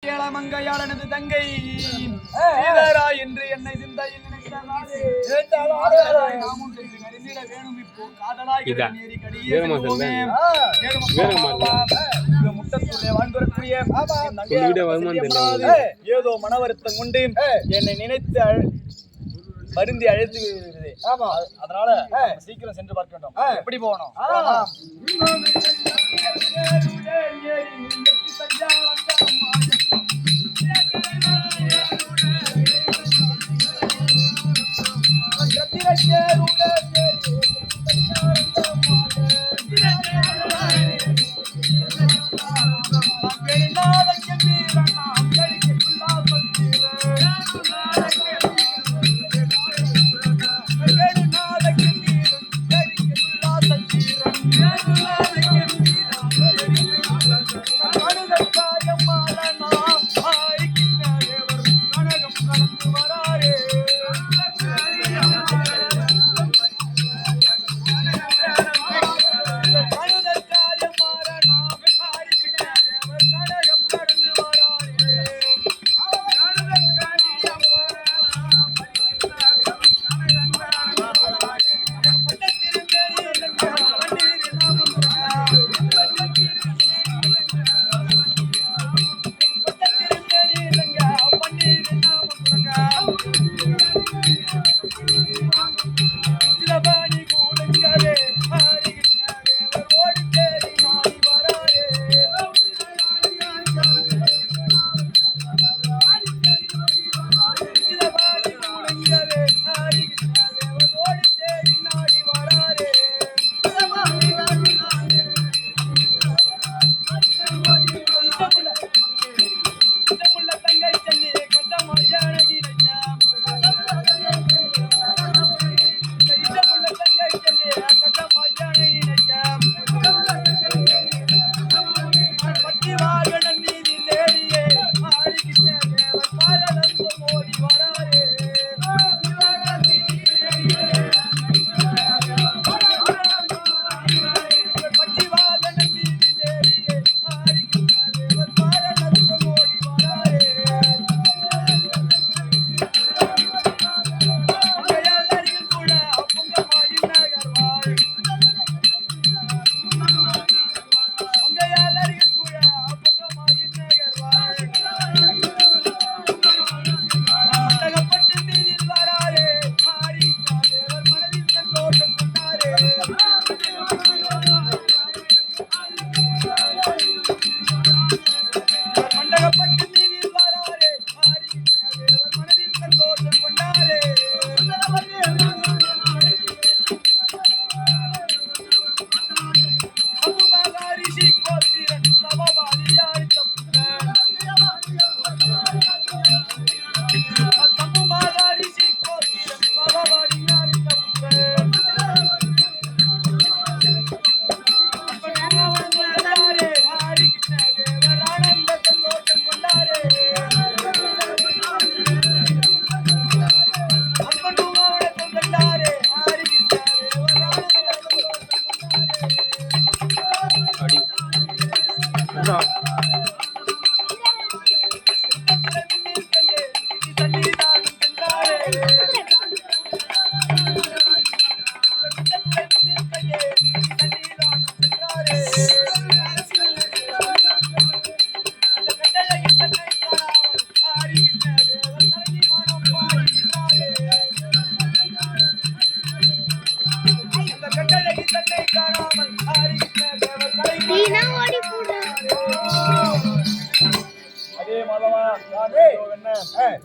மங்கையாளனது தங்கை சீதரா என்று என்னை சிந்தையில் நாமும் சென்று அறிந்திட வேணும். இப்போ காதலாய் ஏறி கடியே முட்டத்தூரிலே வாழ்ந்துறக்கூடிய ஏதோ மன வருத்தம் கொண்டு என்னை நினைத்து வருந்தி அழைத்து விடுகிறது. அதனால சீக்கிரம் சென்று பார்க்க வேண்டும். எப்படி போகணும்?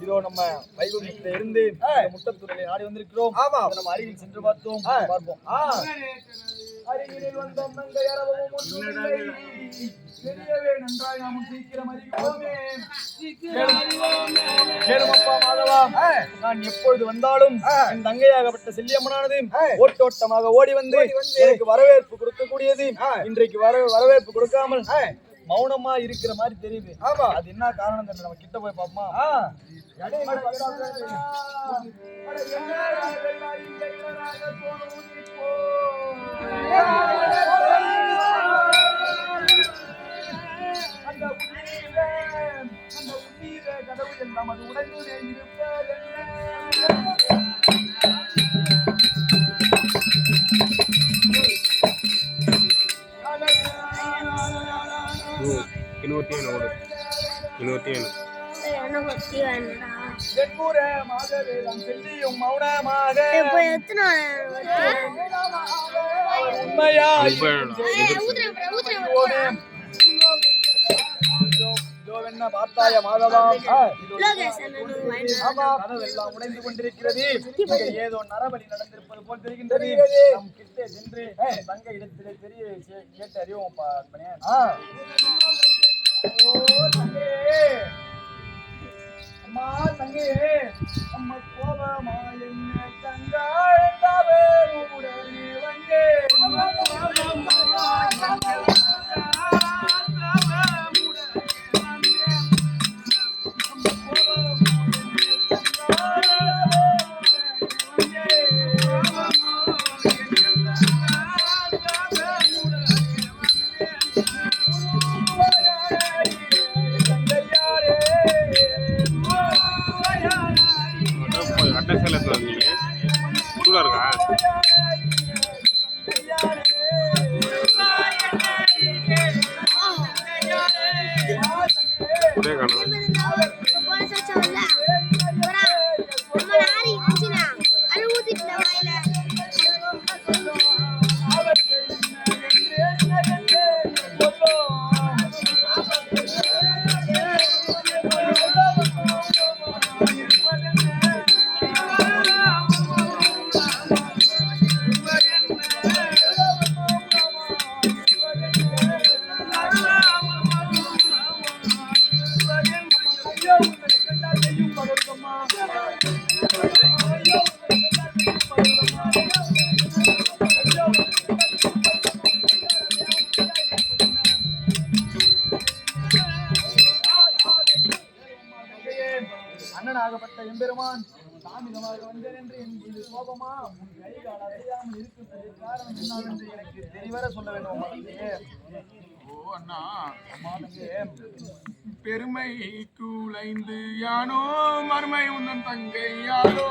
இதோ நம்ம வைகுண்டத்தில இருந்து முட்டத்தூரிலே நாடி வந்திருக்கிறோம். நம்ம அருகில் சென்று பார்ப்போம். அருகில் வந்தோம் தெரியவே நன்றாய் நாமும் சீக்கிரம் அறிவோமே. கேளுமப்பா மாதவா, நான் எப்பொழுது வந்தாலும் என் தங்கையாகப்பட்ட செல்லியம்மனானது ஓட்டோட்டமாக ஓடி வந்து எனக்கு வரவேற்பு கொடுக்கக்கூடியது. இன்றைக்கு வரவேற்பு கொடுக்காமல் மௌனமா இருக்கிற மாதிரி தெரியுது. அது என்ன காரணம் தெரியல. நம்ம கிட்ட போய் பாப்போமா? அந்த கதவு எல்லாம் அது உடைந்துதே இருப்பதென்ன செல்லியும் மௌனமாக என்ன பார்த்தாய மாதவம் கதவெல்லாம் உடைந்து கொண்டிருக்கிறது. ஏதோ நரபலி நடந்திருப்பது போல் தெரிகின்றது. நம் கிட்டே சென்று தங்க இடத்திலே தெரிய கேட்டு அறிவோம். அம்மா தங்கையே, அம்மா கோபமா என்ன தங்காழே உடனே வந்தே அண்ணனாகப்பட்ட எம்பெருமான் தாமிதமாக வந்தேன் என்று என் மீது கோபமா உன் கைகால் அசையாமல் இருப்பதற்கு காரணம் என்னவென்று எனக்கு தெளிவர சொல்ல வேண்டும். அண்ணா பெருமை கூலைந்து யானோ மர்மை உன்னன் தங்கை யானோ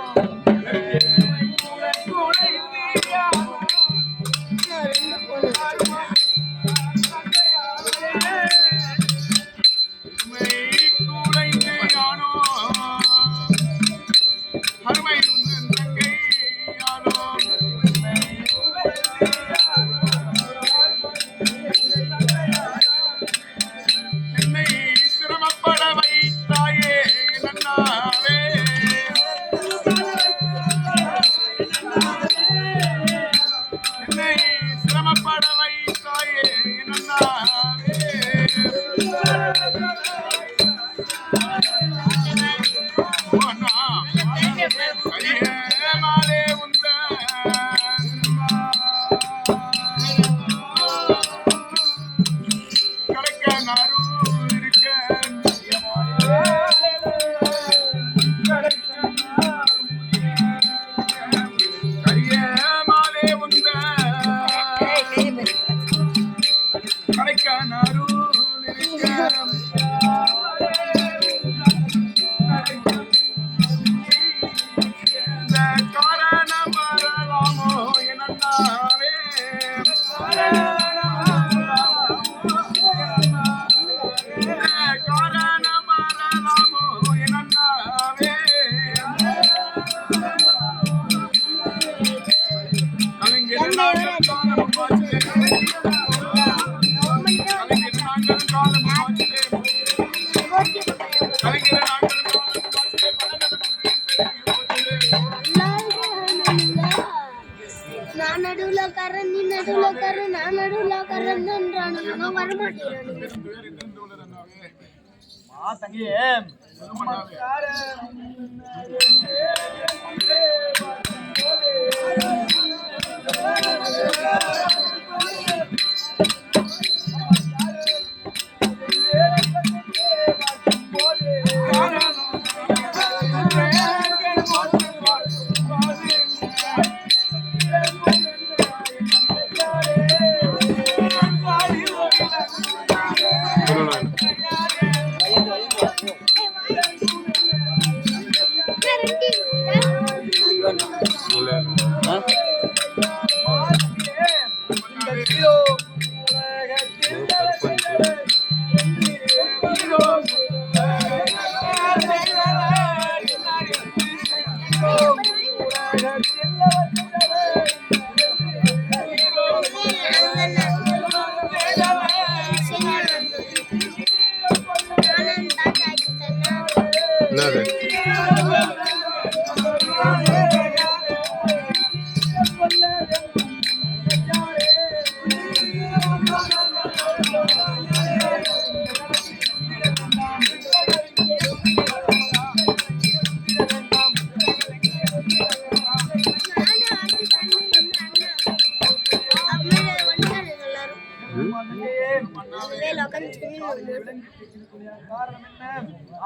தங்கியே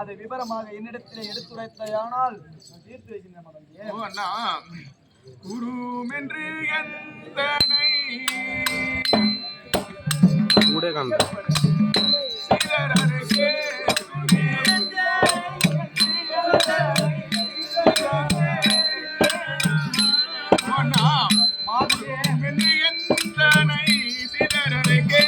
அதை விவரமாக என்னிடத்திலே எடுத்துரைத்தானால் தீர்த்து வைக்கின்றேன் தங்கையே. ஓ அண்ணா குருமென்று எந்தனை கூட காண்ப சிலரருகே அண்ணா குருமென்று எந்தனை சிலரருகே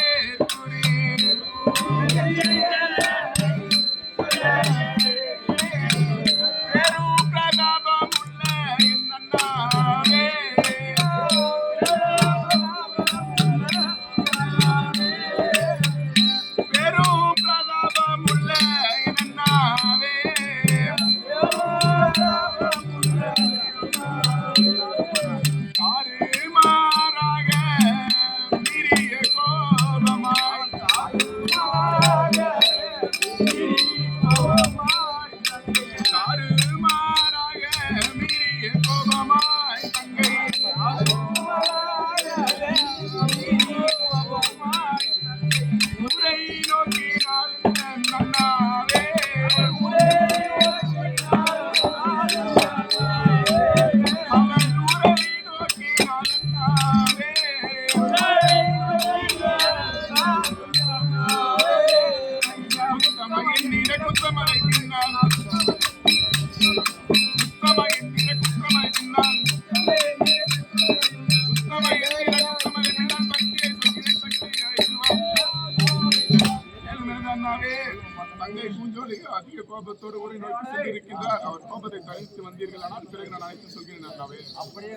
தங்கை பூஞ்சோலிக்கு அதிக கோபத்தோடு ஒரு நோக்கி சென்றிருக்கின்றார். அவர் கோபத்தை தவிர்த்து வந்தீர்கள், ஆனால் பிறகு நான் அழைத்து சொல்கிறேன் அண்ணாவே. அப்படியே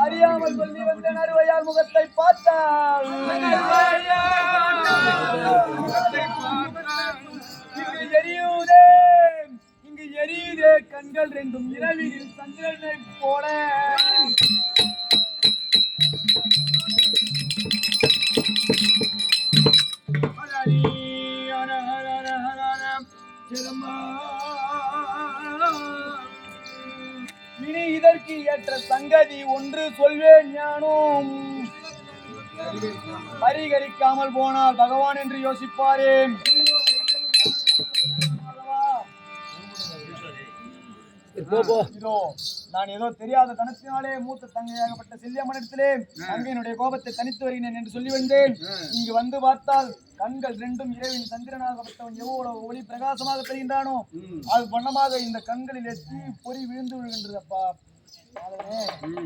அறியாமல் சொல்லி வந்த நறுவையால் முகத்தை பார்த்தால் இங்கு எரியுதே கண்கள் ரெண்டும் இரவில் சந்திரனை போல. இனி இதற்கு ஏற்ற சங்கதி ஒன்று சொல்வேன் ஞானும். பரிகரிக்காமல் போனால் பகவான் என்று யோசிப்பாரேன். இதோ நான் ஏதோ தெரியாத தனத்தினாலே மூத்த தங்கையாகப்பட்ட செல்லியம்மனிடத்திலே தங்கையினுடைய கோபத்தை தனித்து வருகிறேன் என்று சொல்லி வந்தேன். இங்கு வந்து பார்த்தால் கண்கள் ரெண்டும் இரவில் சந்திரனாகப்பட்டவன் எவ்வளவு ஒளி பிரகாசமாக தெரிகின்றானோ அது வண்ணமாக இந்த கண்களிலே தீ பொறி விழுந்து விழுகின்றதப்பா.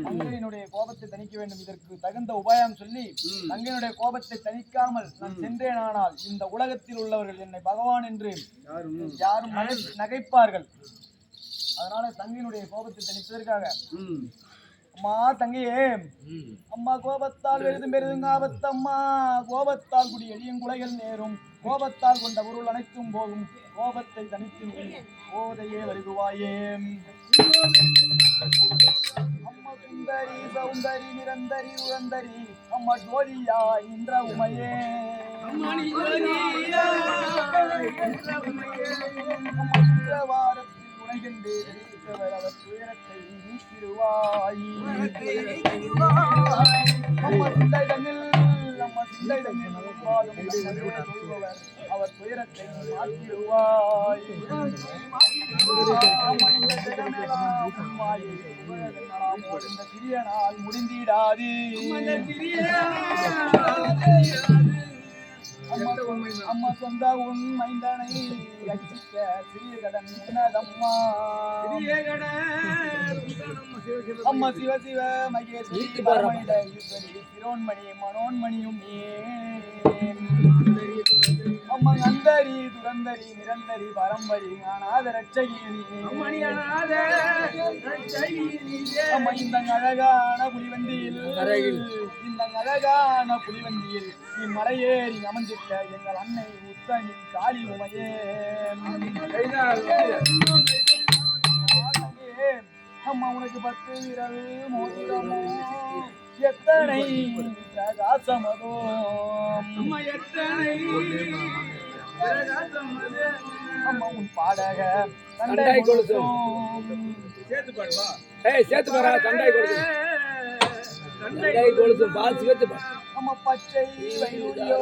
தங்கையினுடைய கோபத்தை தணிக்க வேண்டும். இதற்கு தகுந்த உபாயம் சொல்லி தங்கையினுடைய கோபத்தை தணிக்காமல் நான் சென்றேனானால் இந்த உலகத்தில் உள்ளவர்கள் என்னை பகவான் என்று யாரும் நகைப்பார்கள். அதனால தங்கையினுடைய கோபத்தை தணிப்பதற்காக அம்மா தங்கையே, அம்மா கோபத்தால் பெரிதும் பெரிதும் ஆபத்தம்மா. கோபத்தால் குடி எளியும் குலைகள் நேரும். கோபத்தால் கொண்ட பொருள் அனைத்தும் போகும். கோபத்தை தனித்து போதையே வருகுவாயே. அம்மா சுந்தரி சௌந்தரி நிரந்தரி உரந்தரி அம்மா ஜோதியா இன்ற உமையே. அவர் துயரத்தை நீக்கிடுவாய். அம்மா சிந்தை தன்னில் அவர் துயரத்தை மாற்றிடுவாய். இந்த சிறிய நாள் முடிந்திடாது. அம்மா சொந்த உன் மைந்தனை ரட்சிக்க சிறிய கடன் என்னதம்மா. அம்மா சிவ சிவ மகேஸ்வரி சிரோன்மணி மனோன்மணியும் அம்மா நந்தரி துரந்தரி நிரந்தரி பரம்பரி அநாத ரட்சகினி. அம்மா இந்த அழகான புலிவந்தியில் இம்மலையேறி அமர்ந்திருக்க எங்கள் அன்னை உத்தனி காளி உமையே. அம்மா உனக்கு 10 விரல் மோதிரமோ எத்தனை பிரகாசமதோ அம்மா எத்தனை பிரகாசமது அம்மா உன் பாடக தண்டை கொலுசும். சேர்த்து பாடுவா சேர்த்து பாரா தண்டை கொலுசும். தண்டை கொலுசும் பால் சேர்த்து பாரு. அம்மா பச்சை வைரூரியோ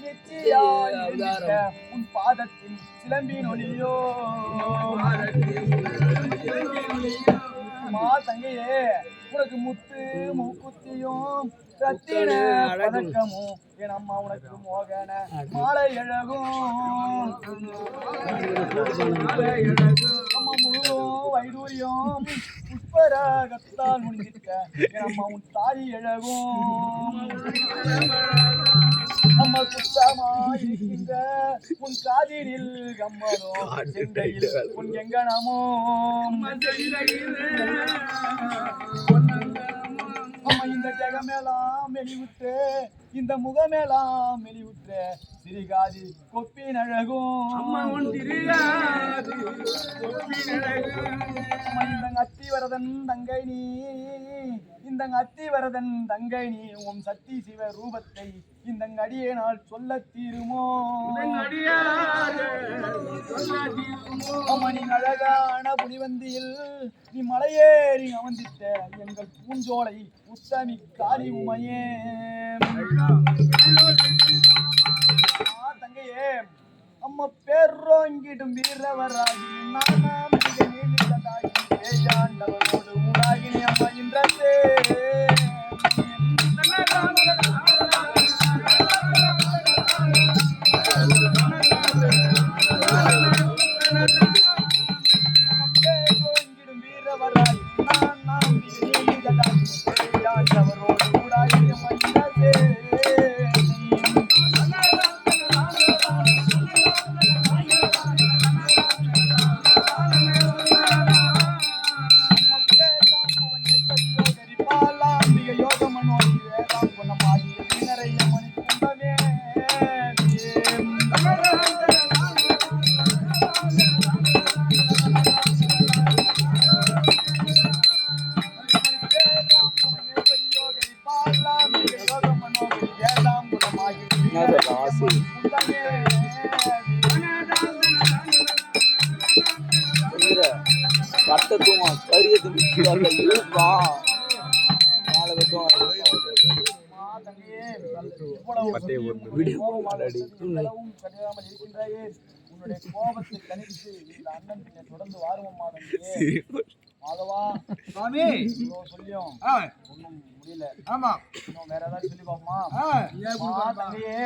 நித்தியாய் இருக்க உன் பாதத்தில் சிலம்பின் ஒளியோ அம்மா தங்கையே உனக்கு முத்து மூக்குத்தியும் ரத்தின பதக்கமும் என் அம்மா உனக்கு மோகன மாலை அழகும் அம்மா முழுதும் வைடூரியம் புஷ்பராகத்தால் முடிஞ்சிருக்க என் அம்மா உன் தாலி அழகும் அம்மா சுத்தமாயிருக்கின்ற உன் காதிரில் கம்மனோ செங்கையில் உன் எங்கனமோ அம்மா இந்த ஜெகமேலாம் மெலிவுற்று இந்த முகமேலாம் மெலிவுற்று சிறுகாதி கொப்பின் அழகும் அம்மா உன் திருகாது கொப்பின் அழகு அம்மா இந்த அத்திவரதன் தங்கை நீ இந்த அத்திவரதன் தங்கை நீ உன் சக்தி சிவ ரூபத்தை இந்த அடியே நாள் சொல்ல தீருமோ அம்மா நீ அழகான புலிவந்தியில் நீ மலையேறி அமர்ந்திட்ட எங்கள் பூஞ்சோலை உத்தமி காளி உமையே தங்கையே அம்மா பேரோங்கிடும் வீரவராகி நானாம் மிக நீளிதாகி பேயாண்டவரோடு ஊராகினி அம்மா இன்றே பேரோங்கிடும் வீரவராகி நானாம் மிக நீளிதாகி பேயாண்டவரோடு ஊராகினி அம்மா இன்றே கட்டத்துவம் கரியது உன்னுடைய கோபத்தை தனித்து இந்த அண்ணன் கிட்ட தொடர்ந்து வாருவம் மாதவா சாமி சொல்லியும் ஒன்னும் முடியல ஆமா இன்னும் வேற ஏதாவது சொல்லி பாப்போமா தங்கையே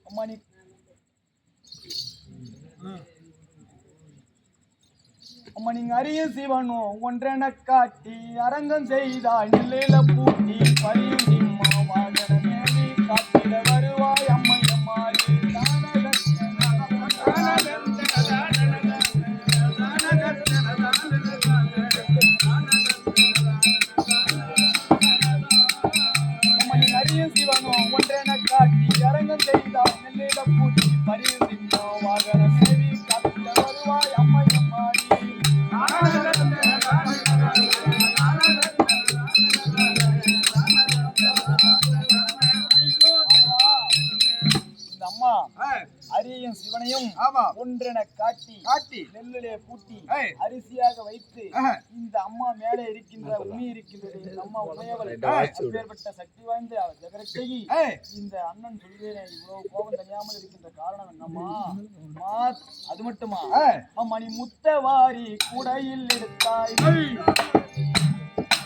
அம்மா நீ அம்மா நீங்க அரிய சிவனும் ஒன்றென காட்டி அரங்கம் செய்தாய் நெல்லையில பூட்டி பரியுடி மாவாகன மேலி காட்டிட வருவாய் அம்மையம்மாடி அம்மா நீங்க அரிய சிவனும் ஒன்றென காட்டி அரங்கம் செய்தாய் நெல்லையில பூட்டி பரியுடி மாவாகன மேலி காட்டிட வருவாய் அம்மையம்மாடி இந்த அம்மா அரியையும் சிவனையும் ஒன்றென காட்டி நெல்லிலே பூட்டி அரிசியாக வைத்து இந்த அம்மா மேலே இருக்கின்ற உமி இருக்கின்றது இந்த அம்மா உமையவள் அப்பேற்பட்ட சக்தி வாய்ந்த ஜெகரட்சகி இந்த அண்ணன் சொல்வேனே இவ்வளவு கோபம் தனியாமல் இருக்கின்ற காரணம் என்னம்மா அது மட்டுமா அம்மா நீ முத்தவாரி கூடையில் எடுத்தாய்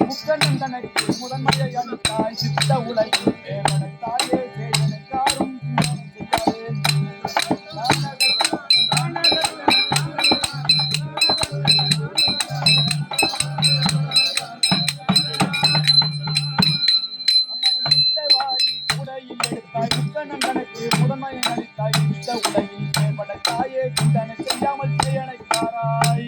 முக்கண்ணன் தனக்கு முதன்மையை அளித்தாய் சித்த உலகில் தேவனத்தாயே தேவனுக்காரும் கண்ணந்தனுக்கு முதன்மையை அளித்தாய் இந்த உலகில் மேம்பட தாயே குண்டனை செய்யாமல் செய்யனைக்காராய்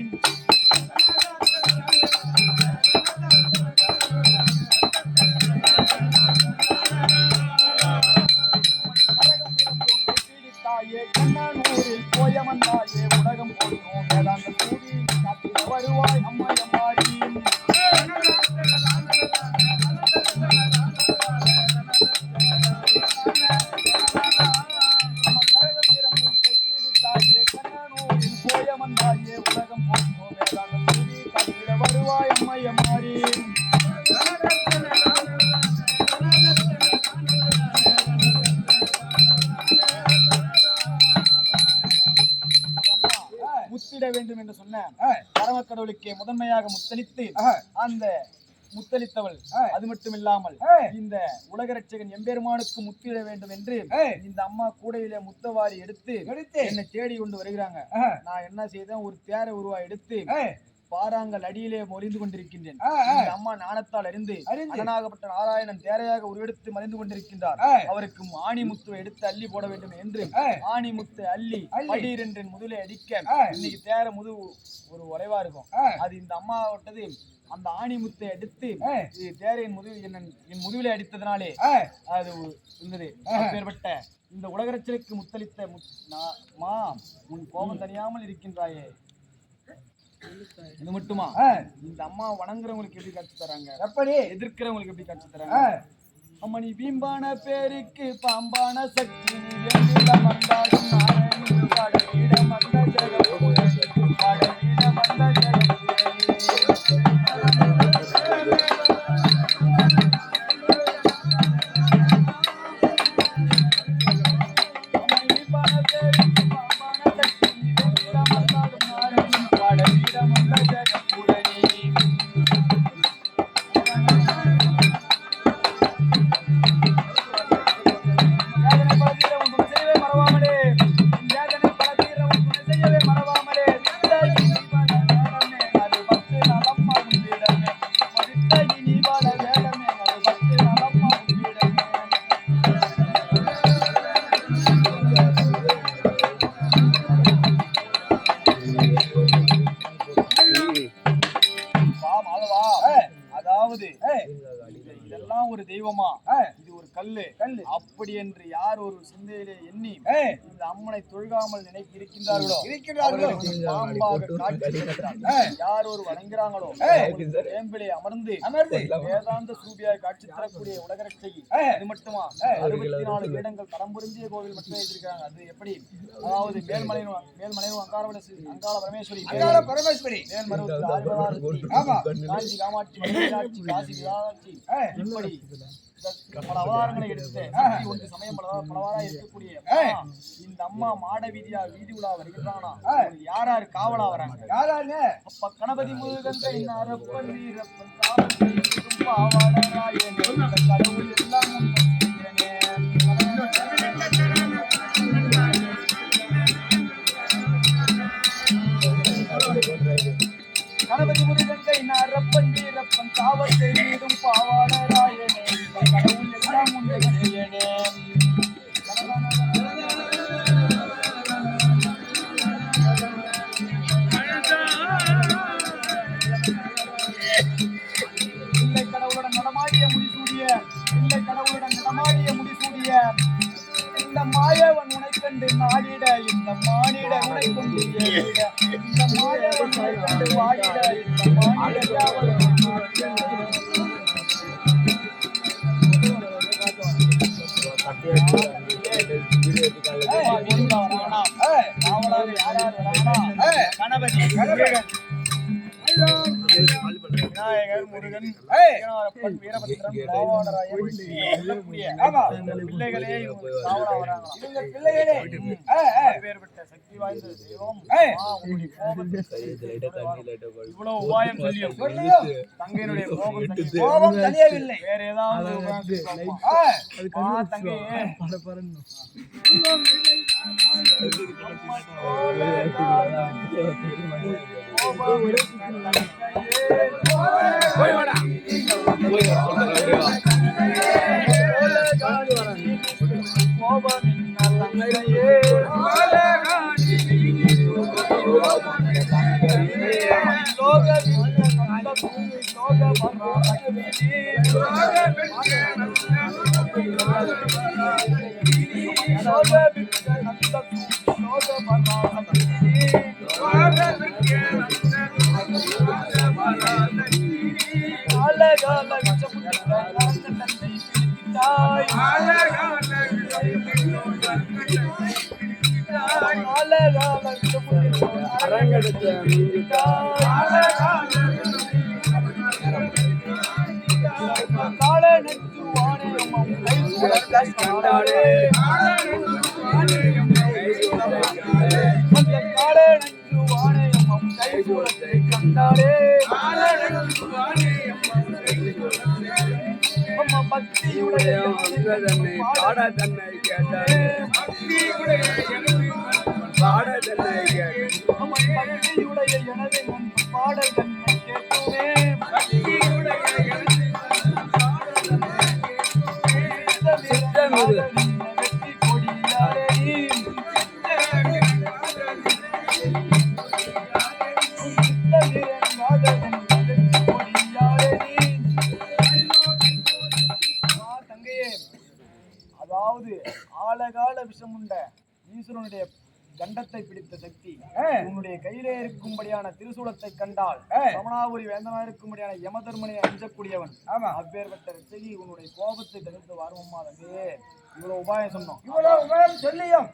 தாயே கண்ணனூரில் போயமன் தாயே உலகம் போற்றும் வேதாந்த கூடி காத்திட வருவாய் அம்மையம்மாடி முத்திட வேண்டும் என்று சொன்ன பரமக்கடவுளுக்கே முதன்மையாக முத்தளித்து அந்த முத்தளித்தவள் அது மட்டும் இல்லாமல் இந்த உலக ரட்சகன் எம்பெருமானுக்கு முத்திட வேண்டும் என்று இந்த அம்மா கூடையில முத்தவாரி எடுத்து என்னை தேடி கொண்டு வருகிறாங்க. நான் என்ன செய்தேன், ஒரு தேரை உருவா எடுத்து பாறாங்கல் அடியிலே மொழிந்து கொண்டிருக்கின்றேன். இந்த அம்மா ஞானத்தால் அறிந்து அண்ணனாகப்பட்ட நாராயணன் தேரையாக உருவெடுத்து மறைந்து கொண்டிருக்கின்றார். அவருக்கு ஆணி முத்துவை எடுத்து அள்ளி போட வேண்டும் என்று ஆணி முத்து அள்ளி அடீர் என்று முதுலை அடிக்க இன்னைக்கு தேர முது ஒரு உறைவா இருக்கும். அது இந்த அம்மா விட்டது. அந்த ஆணி முத்தை எடுத்து தேரையின் என் முதுவிலை அடித்ததுனாலே அது இருந்தது. அப்பேற்பட்ட இந்த உலகரட்சலுக்கு முத்தளித்த மா உன் கோபம் தனியாமல் இருக்கின்றாயே. இது மட்டுமா, இந்த அம்மா வணங்குறவங்களுக்கு எப்படி காட்சி தராங்க, எப்படி எதிர்க்கிறவங்களுக்கு எப்படி காட்சி தராங்க. அம்மா நீ பீம்பான பேருக்கு பாம்பான சக்தி நீ வேண்டில மந்தாடும் நாரணி பாடவீட மந்த ஜெகபுரி பாடவீட மந்த ஜெகபுரி. இதெல்லாம் ஒரு தெய்வமா, இது ஒரு கல்லு அப்படி என்று யார் ஒரு சிந்தையிலே எண்ணி இந்த அம்மனை தொழுகாமல் இருக்கின்றார்களோ பாம்பாக காட்சி யார் ஒரு வணங்குறாங்களோ வேம்பிலே அமர்ந்து வேதாந்த சூபியாய் காட்சி தரக்கூடிய உலகரட்சை. இது மட்டுமா, 64 வேடங்கள் தரம் பொருந்திய கோவில் மட்டுமே இருக்கிறாங்க. அது எப்படி, அதாவது மேல்மலையும் அங்காள பரமேஸ்வரி மேல்மருவத்து காஞ்சி காமாட்சி மீனாட்சி காசி விசாலாட்சி இப்படி பல அவதாரங்களை எடுத்து ஒன்று சமயம் பலவாரா இருக்கக்கூடிய இந்த அம்மா மாட வீதி உலா வருகிறானா. யார் யாரு காவலா வராங்க, யாராங்க? அப்ப கணபதி முருகன் அரப்பன் வீரப்பன் கடவுள் எல்லாம் கணபதி முருகன் அரப்பன் வீரப்பன் காவல் செய்தும் பாவாடராயனே கடவுள் எல்லாம் உண்டே. இல்லை கடவுளுடன் நடமாடிய முடிசூடிய இந்த மாயவன் உனை கண்டு நாடிட இந்த மானிட உனை கொண்டு இந்த மாயவன் உனை கண்டு வாடிட இந்த மானிட கணபதி விநாயகர் முருகன் வீரபத்ரன் பிள்ளைகளே காவலா வராங்க. இவங்க பிள்ளைகளே பேர்பட்ட சக்தி வாய்ந்த தெய்வம். இவ்வளவு உபாயம் சொல்லியும் தங்கையினுடைய கோபம் தனியவில்லை. வேற ஏதாவது தங்கையே அரங்கெடுத்த கால நட்டு வானே அம்மம் கை சூழத்தை கண்டாளே அந்த கால நட்டு வானே அம்மம் கை சூழத்தை கண்டாளே அம்மா பக்தியுடைய பாட தன்னை கேட்டாளே பாட தன்னை கேட்டாளே அம்மா பக்தியுடைய எனது நண்பு பாடல் தன்னை கேட்டுமே சித்தமிது வெற்றி கொடியாரே தங்கையே, அதாவது ஆழகால விஷமுண்ட ஈஸ்வரனுடைய கண்டத்தை பிடித்த சக்தி உன்னுடைய கையிலே இருக்கும்படியான திருசூலத்தை கண்டால் சமணாபுரி வேந்தனா இருக்கும்படியான யமதர்மனை அஞ்சக்கூடியவன். அப்பேற்பட்ட ரட்சகி உன்னுடைய கோபத்தை தடுத்து வருமம்மா தங்கையே. இவ்வளவு உபாயம் சொன்னோம். இவ்வளவு உபயம் சொல்லியும்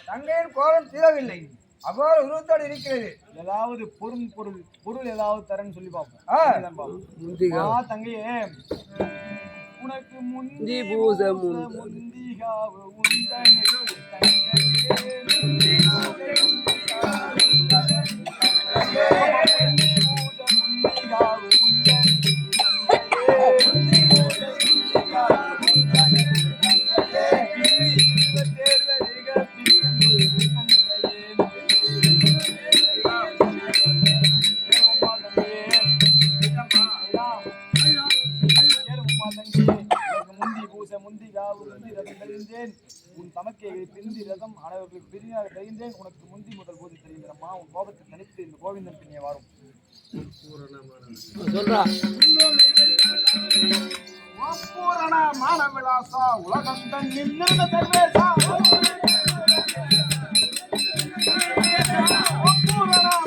தங்கையின் கோபம் தீரவில்லை. அவ்வாறு உருவத்தோடு இருக்கிறது. ஏதாவது பொருள் ஏதாவது தரேன்னு சொல்லி பார்ப்போம். தங்கையே, உனக்கு முந்தி பூச முந்திகாவு உண்டனே உன் தமக்கையை பிந்தி ரதம் அனைவர்களுக்கு பிரியாக தெரிந்தேன். உனக்கு முந்தி முதல் போது தெரிந்தனம்மா. உன் கோபத்தை தனித்து இந்த கோவிந்தன் பின்னே வரும். மான விலாசா உலகம் தன்னில் நிறுத்த சர்வேசா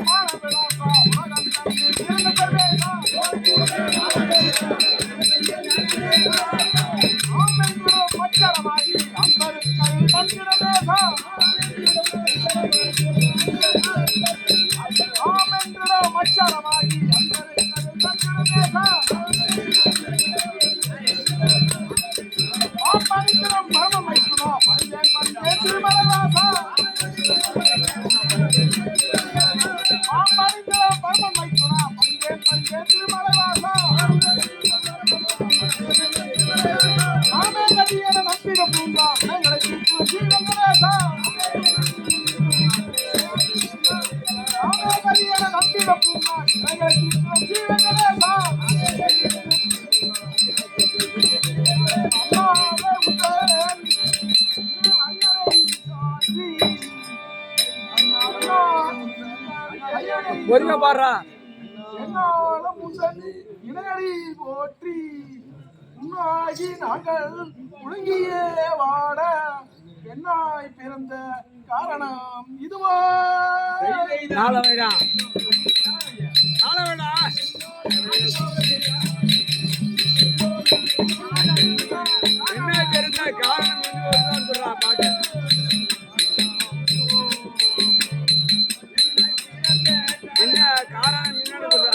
மான விலாசா உலகம் தன்னில் நிறுத்த சர்வேசா மச்சரமாகி அம்பருக்கல் தந்திரமேசா ஆமென்றோ மச்சரமாகி அம்பருக்கல் தந்திரமேசா ஆப்பனித்தரம் பரம மைத்துனா பரிஜன் பரிஜே திருமலவாசா ஆப்பனித்தரம் பரம மைத்துனா பரிஜன் பரிஜே திருமலவாசா ஆமே கதியன நம்பிட பூங்கா எங்களை தீர்த்து ஜீவங்கரேசா ஆமே கதியன நம்பிட பூங்கா எங்களை தீர்த்து ஜீவங்கரேசா ஒருங்க பாடுறா இணையடி போற்றி உன்னாகி நாங்கள் முழுங்கியே வாட பெண்ணாய் பிறந்த காரணம் இதுவா நாள வேடா என்ன தெரிந்த காரணம் சொல்றா பாட்டு என்ன காரணம் என்னன்னு சொல்றா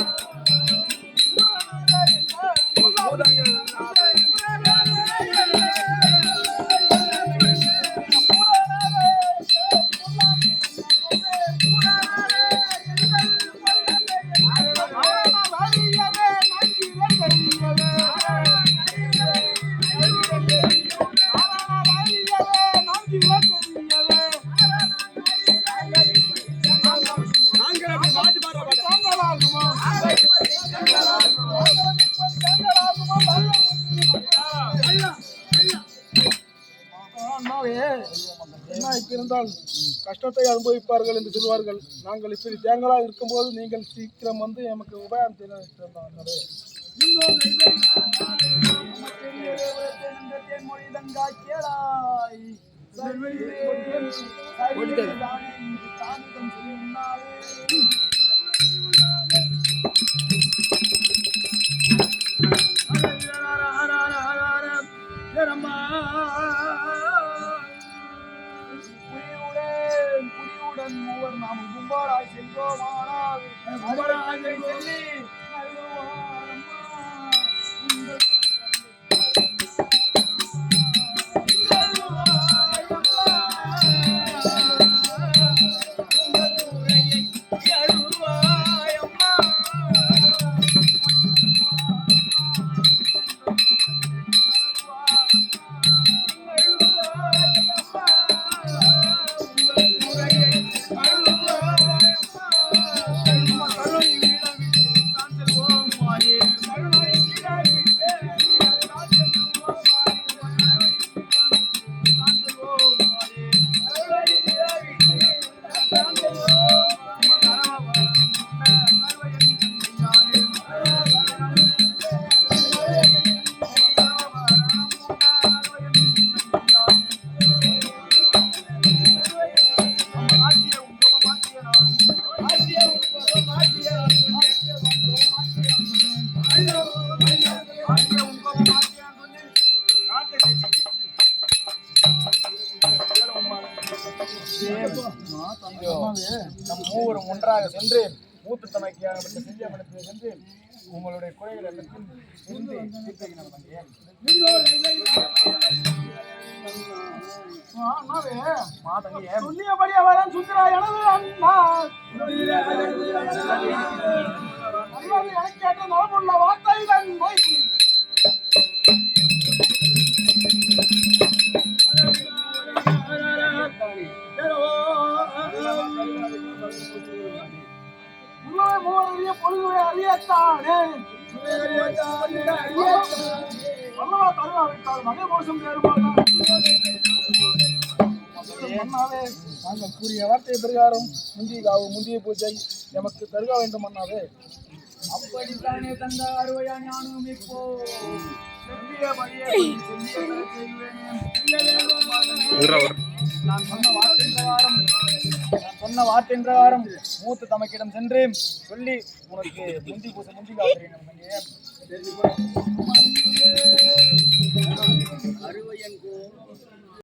இருந்தால் கஷ்டத்தை அனுபவிப்பார்கள் என்று சொல்வார்கள். நாங்கள் இப்படி தேங்கலாக இருக்கும்போது நீங்கள் சீக்கிரம் வந்து எமக்கு உபயம் தெரிவித்தார்களே. மூவர் நாம் கும்பாராய் செல்வோமானால் கும்பாராய் செல்லி மூவரும் ஒன்றாக சென்று மூத்த தமைக்காகப்பட்ட செல்லியம்மனத்தில் சென்று உங்களுடைய குறைகள் எல்லாத்தையும் இருந்து தீர்த்து வைக்கணும் தங்கையே. மா தங்கையே, சொல்லியபடியே வரேன் சுந்தரா எனது அண்ணா. அண்ணாவே எனக்கு கேட்ட நலமுள்ள வார்த்தை தன்மை. உள்ளவே மூவரிய பொழுதுவே அறியத்தானே. அல்லவா தருவாவிட்டால் மகை மோசம் நேருமானா. மன்னாவே, நாங்கள் கூறிய வார்த்தை பிரகாரம் முந்திய பூஜை எமக்கு தருக வேண்டும் அண்ணாவே. அப்படித்தானே தந்த அறுவையா ஞானம் இப்போ சொல்லியபடியே நான் சொன்ன வார்த்தையின் பிரகாரம் மூத்த தமக்கிடம் சென்று சொல்லி உனக்கு முந்தி காத்துறேன் அறுவையன்